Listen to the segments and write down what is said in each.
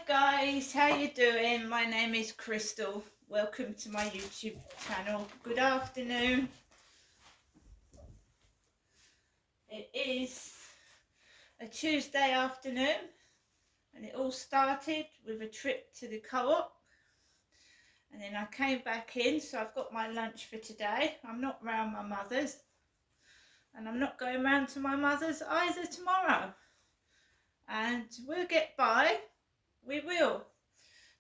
guys, how you doing? My name is Crystal. Welcome to my YouTube channel. Good afternoon. It is a Tuesday afternoon and it all started with a trip to the co-op, and then I came back in, so I've got my lunch for today. I'm not round my mother's and I'm not going round to my mother's either tomorrow, and we'll get by. We will.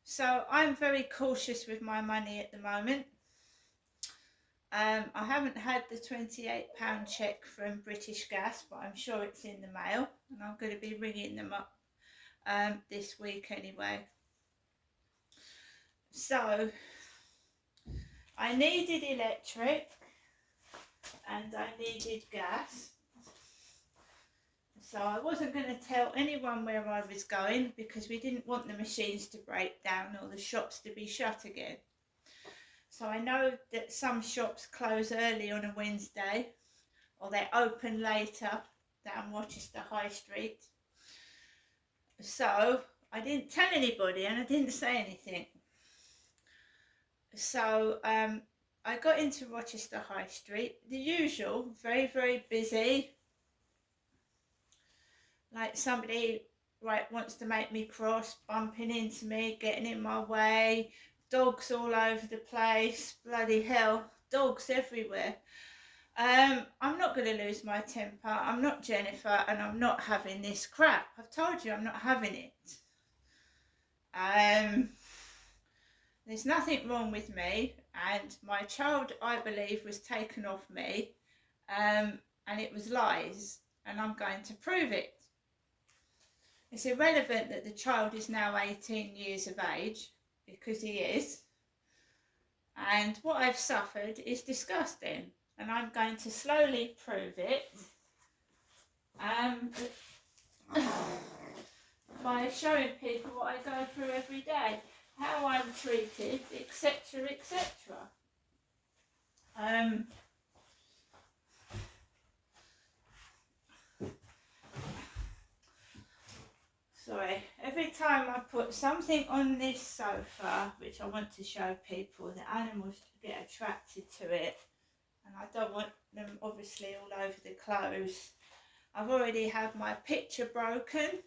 So I'm very cautious with my money at the moment. I haven't had the £28 cheque from British Gas, but I'm sure it's in the mail, and I'm going to be ringing them up this week anyway. So I needed electric and I needed gas. So I wasn't going to tell anyone where I was going because we didn't want the machines to break down or the shops to be shut again. So I know that some shops close early on a Wednesday, or they open later down Rochester High Street. So I didn't tell anybody and I didn't say anything. So I got into Rochester High Street, the usual, very, very busy. Like somebody wants to make me cross, bumping into me, getting in my way, dogs all over the place, bloody hell, dogs everywhere. I'm not going to lose my temper. I'm not Jennifer and I'm not having this crap. I've told you I'm not having it. There's nothing wrong with me, and my child, I believe, was taken off me, and it was lies, and I'm going to prove it. It's irrelevant that the child is now 18 years of age, because he is, and what I've suffered is disgusting, and I'm going to slowly prove it by showing people what I go through every day, how I'm treated, etc., etc. Sorry, every time I put something on this sofa, which I want to show people, the animals get attracted to it, and I don't want them obviously all over the clothes. I've already had my picture broken.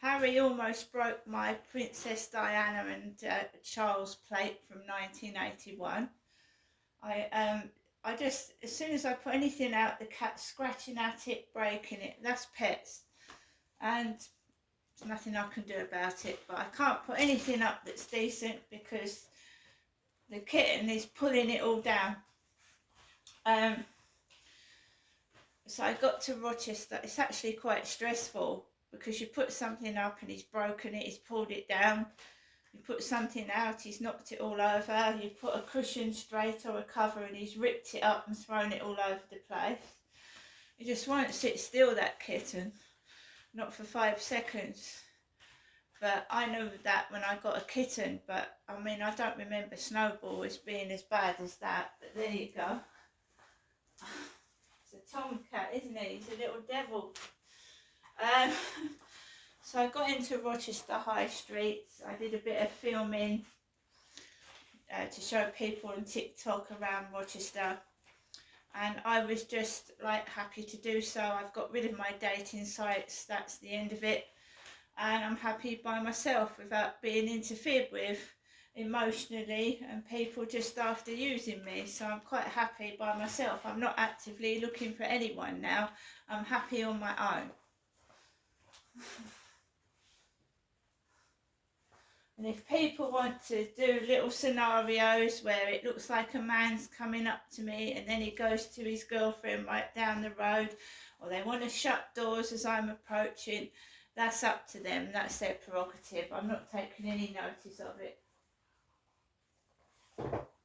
Harry almost broke my Princess Diana and Charles plate from 1981. I just, as soon as I put anything out, the cat's scratching at it, breaking it. That's pets, and there's nothing I can do about it. But I can't put anything up that's decent because the kitten is pulling it all down. So I got to Rochester. It's actually quite stressful because you put something up and he's broken it, he's pulled it down. You put something out, he's knocked it all over. You put a cushion straight or a cover and he's ripped it up and thrown it all over the place. He just won't sit still, that kitten. Not for 5 seconds. But I know that when I got a kitten, but I mean, I don't remember Snowball as being as bad as that. But there you go. It's a tomcat, isn't he? He's a little devil. So I got into Rochester High Street. I did a bit of filming to show people on TikTok around Rochester, and I was just like happy to do so. I've got rid of my dating sites, that's the end of it, and I'm happy by myself without being interfered with emotionally and people just after using me. So I'm quite happy by myself. I'm not actively looking for anyone now. I'm happy on my own. And if people want to do little scenarios where it looks like a man's coming up to me and then he goes to his girlfriend right down the road, or they want to shut doors as I'm approaching, that's up to them. That's their prerogative. I'm not taking any notice of it.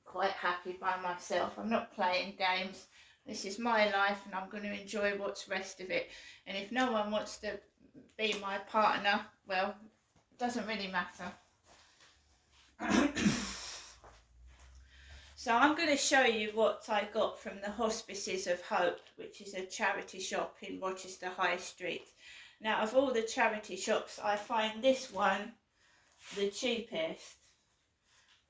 Quite happy by myself. I'm not playing games. This is my life and I'm going to enjoy what's rest of it. And if no one wants to be my partner, well, it doesn't really matter. So I'm going to show you what I got from the Hospices of Hope, which is a charity shop in Rochester High Street. Now, of all the charity shops, I find this one the cheapest.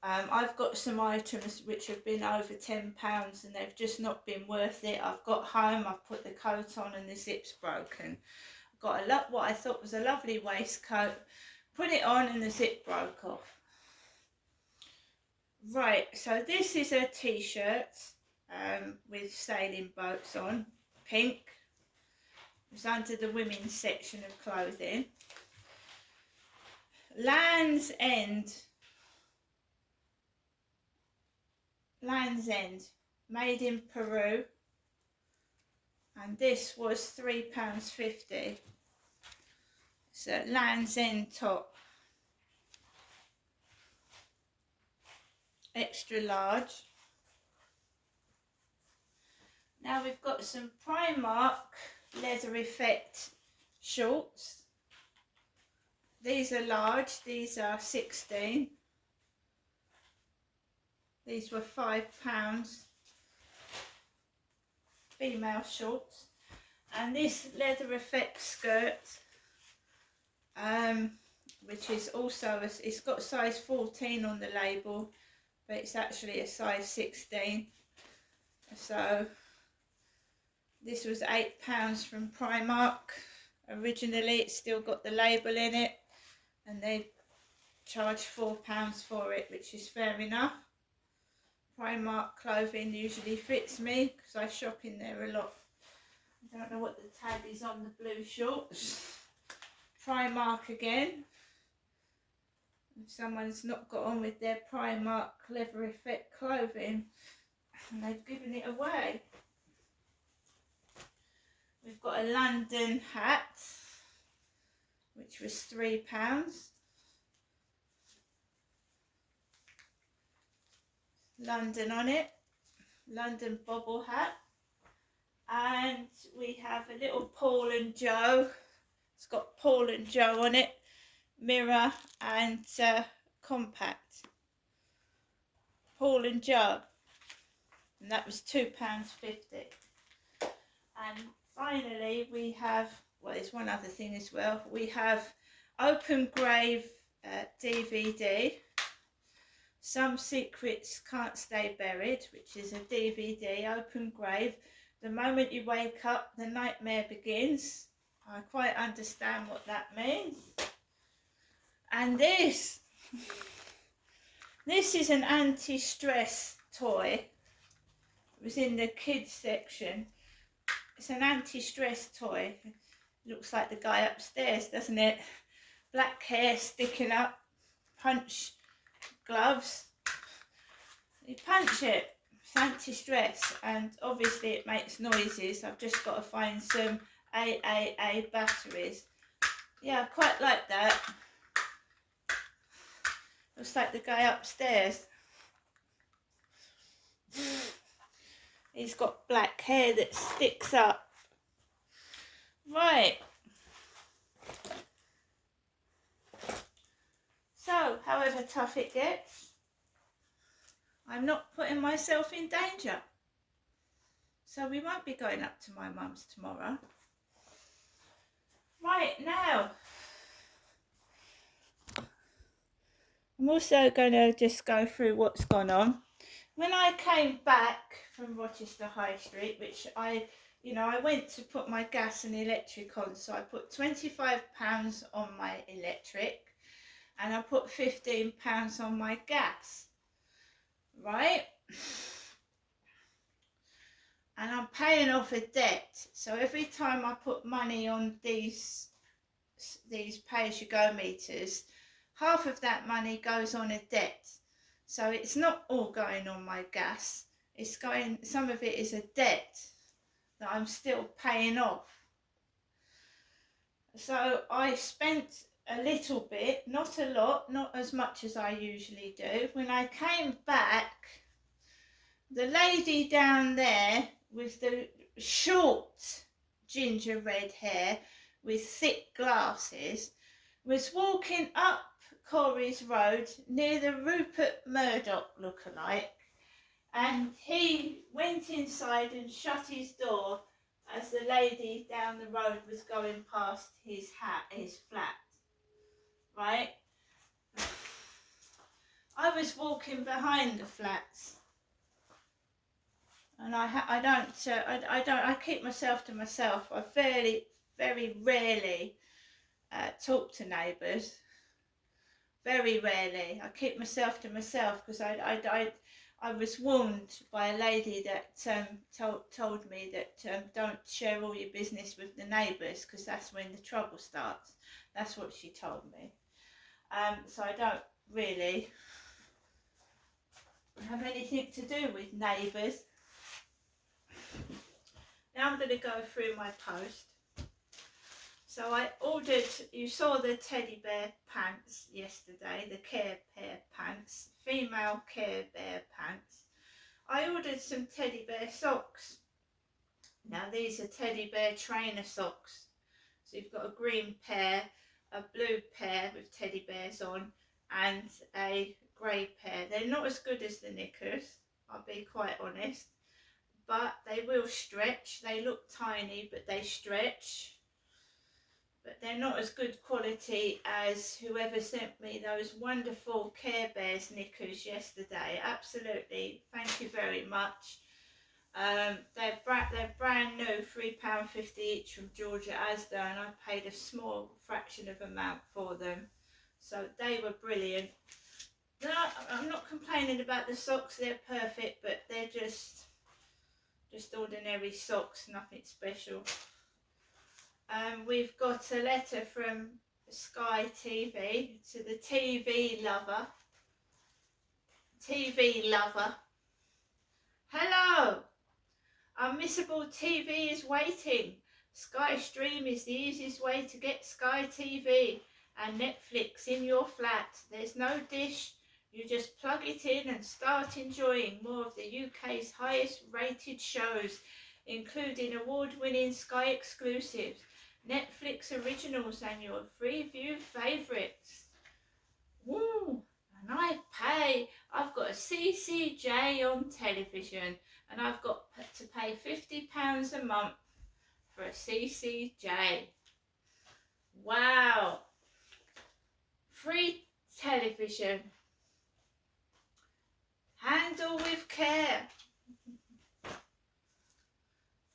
I've got some items which have been over £10 and they've just not been worth it. I've got home, I've put the coat on and the zip's broken. I've got what I thought was a lovely waistcoat, put it on and the zip broke off. Right, so this is a t-shirt with sailing boats on, pink. It's under the women's section of clothing. Land's End, made in Peru, and this was £3.50. It's a Land's End top, extra large. Now we've got some Primark leather effect shorts. These are large, these are 16. These were £5. Female shorts. And this leather effect skirt, which is also, it's got size 14 on the label, but it's actually a size 16. So this was £8 from Primark. Originally it's still got the label in it, and they charged £4 for it, which is fair enough. Primark clothing usually fits me because I shop in there a lot. I don't know what the tag is on the blue shorts. Primark again. If someone's not got on with their Primark leather effect clothing and they've given it away. We've got a London hat, which was £3. London on it, London bobble hat. And we have a little Paul and Joe. It's got Paul and Joe on it, mirror and compact. Paul and Joe, and that was £2.50. And finally we have, well, there's one other thing as well. We have Open Grave DVD. Some Secrets Can't Stay Buried, which is a DVD, Open Grave. The moment you wake up, the nightmare begins. I quite understand what that means. And this is an anti-stress toy. It was in the kids section. It's an anti-stress toy. Looks like the guy upstairs, doesn't it? Black hair sticking up, punch gloves. You punch it, it's anti-stress, and obviously it makes noises. I've just got to find some AAA batteries. Yeah, I quite like that. Looks like the guy upstairs. He's got black hair that sticks up. Right. So, however tough it gets, I'm not putting myself in danger. So we won't be going up to my mum's tomorrow. Right, now, I'm also going to just go through what's gone on. When I came back from Rochester High Street, which I went to put my gas and electric on, so I put £25 on my electric and I put £15 on my gas, right? And I'm paying off a debt, so every time I put money on these pay-as-you-go meters, half of that money goes on a debt. So it's not all going on my gas, it's going, some of it is a debt that I'm still paying off. So I spent a little bit, not a lot, not as much as I usually do. When I came back, the lady down there with the short ginger red hair with thick glasses was walking up Corries Road near the Rupert Murdoch lookalike, And he went inside and shut his door as the lady down the road was going past his flat, right? I was walking behind the flats, and I keep myself to myself. I very rarely talk to neighbours. Very rarely. I keep myself to myself because I was warned by a lady that told me that don't share all your business with the neighbours because that's when the trouble starts. That's what she told me. So I don't really have anything to do with neighbours. Now I'm going to go through my post. So I ordered, you saw the teddy bear pants yesterday, the Care Bear pants, female Care Bear pants. I ordered some teddy bear socks. Now these are teddy bear trainer socks. So you've got a green pair, a blue pair with teddy bears on, and a grey pair. They're not as good as the knickers, I'll be quite honest, but they will stretch. They look tiny, but they stretch. But they're not as good quality as whoever sent me those wonderful Care Bears knickers yesterday. Absolutely, thank you very much. They're brand new, £3.50 each from Georgia Asda, and I paid a small fraction of amount for them. So they were brilliant. No, I'm not complaining about the socks, they're perfect, but they're just ordinary socks, nothing special. We've got a letter from Sky TV to the TV lover. TV lover. Hello! Unmissable TV is waiting. Sky Stream is the easiest way to get Sky TV and Netflix in your flat. There's no dish. You just plug it in and start enjoying more of the UK's highest rated shows, including award-winning Sky exclusives, Netflix originals and your Freeview favourites. Woo! And I've got a CCJ on television, and I've got to pay £50 a month for a CCJ. Wow! Free television. Handle with care.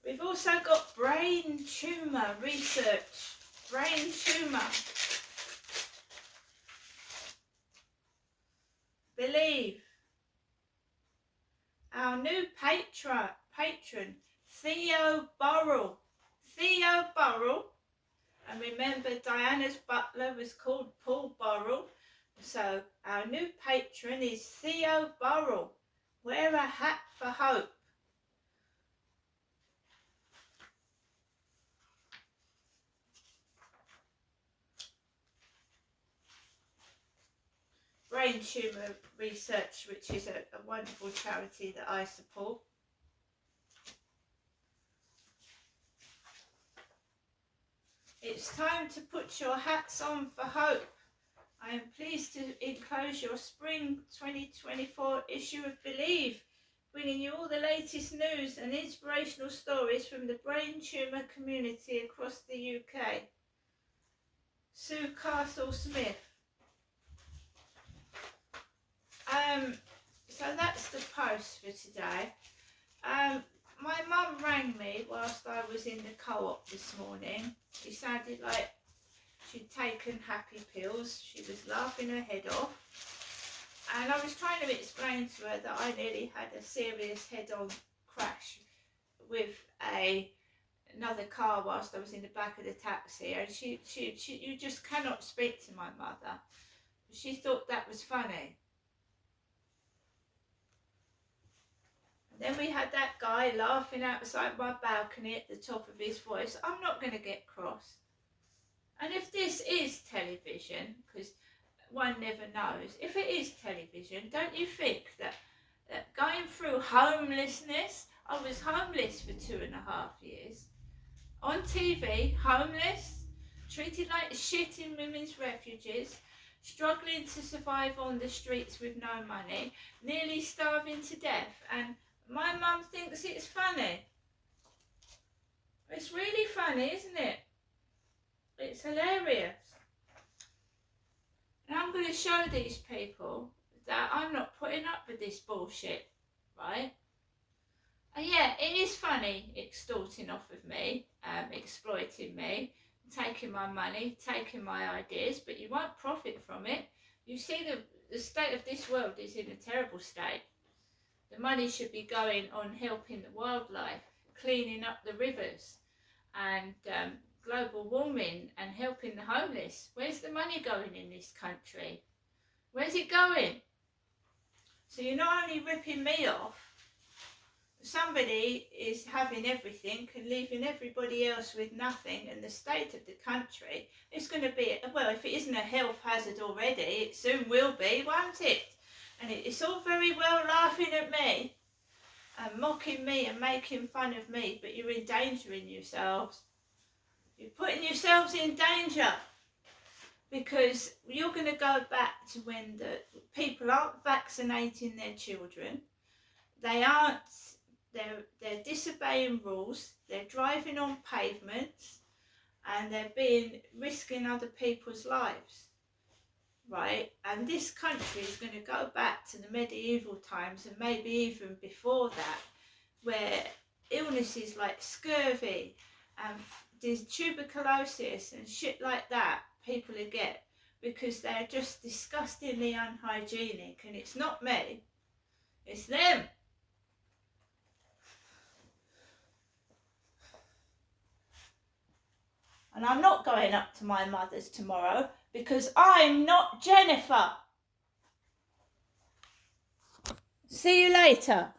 We've also got brain tumour research. Brain tumour. Believe. Our new patron, Theo Burrell. Theo Burrell. And remember, Diana's butler was called Paul Burrell. So our new patron is Theo Burrell. Wear a hat for hope. Brain tumour research, which is a wonderful charity that I support. It's time to put your hats on for hope. I am pleased to enclose your spring 2024 issue of Believe, bringing you all the latest news and inspirational stories from the brain tumour community across the UK. Sue Castle-Smith. So that's the post for today. My mum rang me whilst I was in the co-op this morning. She sounded like she'd taken happy pills. She was laughing her head off. And I was trying to explain to her that I nearly had a serious head-on crash with another car whilst I was in the back of the taxi. And you just cannot speak to my mother. She thought that was funny. Then we had that guy laughing outside my balcony at the top of his voice. I'm not going to get cross. And if this is television, because one never knows, if it is television, don't you think that going through homelessness, I was homeless for 2.5 years, on TV, homeless, treated like shit in women's refuges, struggling to survive on the streets with no money, nearly starving to death, and my mum thinks it's funny. It's really funny, isn't it? It's hilarious. And I'm going to show these people that I'm not putting up with this bullshit, right? And yeah, it is funny extorting off of me, exploiting me, taking my money, taking my ideas, but you won't profit from it. You see the state of this world is in a terrible state. The money should be going on helping the wildlife, cleaning up the rivers, and global warming, and helping the homeless. Where's the money going in this country? Where's it going? So you're not only ripping me off, somebody is having everything and leaving everybody else with nothing, and the state of the country is going to be, well, if it isn't a health hazard already, it soon will be, won't it? And it's all very well laughing at me and mocking me and making fun of me, but you're endangering yourselves. You're putting yourselves in danger, because you're going to go back to when the people aren't vaccinating their children. They're disobeying rules, they're driving on pavements, and they're risking other people's lives, right? And this country is going to go back to the medieval times, and maybe even before that, where illnesses like scurvy and there's tuberculosis and shit like that people get because they're just disgustingly unhygienic. And it's not me, it's them. And I'm not going up to my mother's tomorrow because I'm not Jennifer. See you later.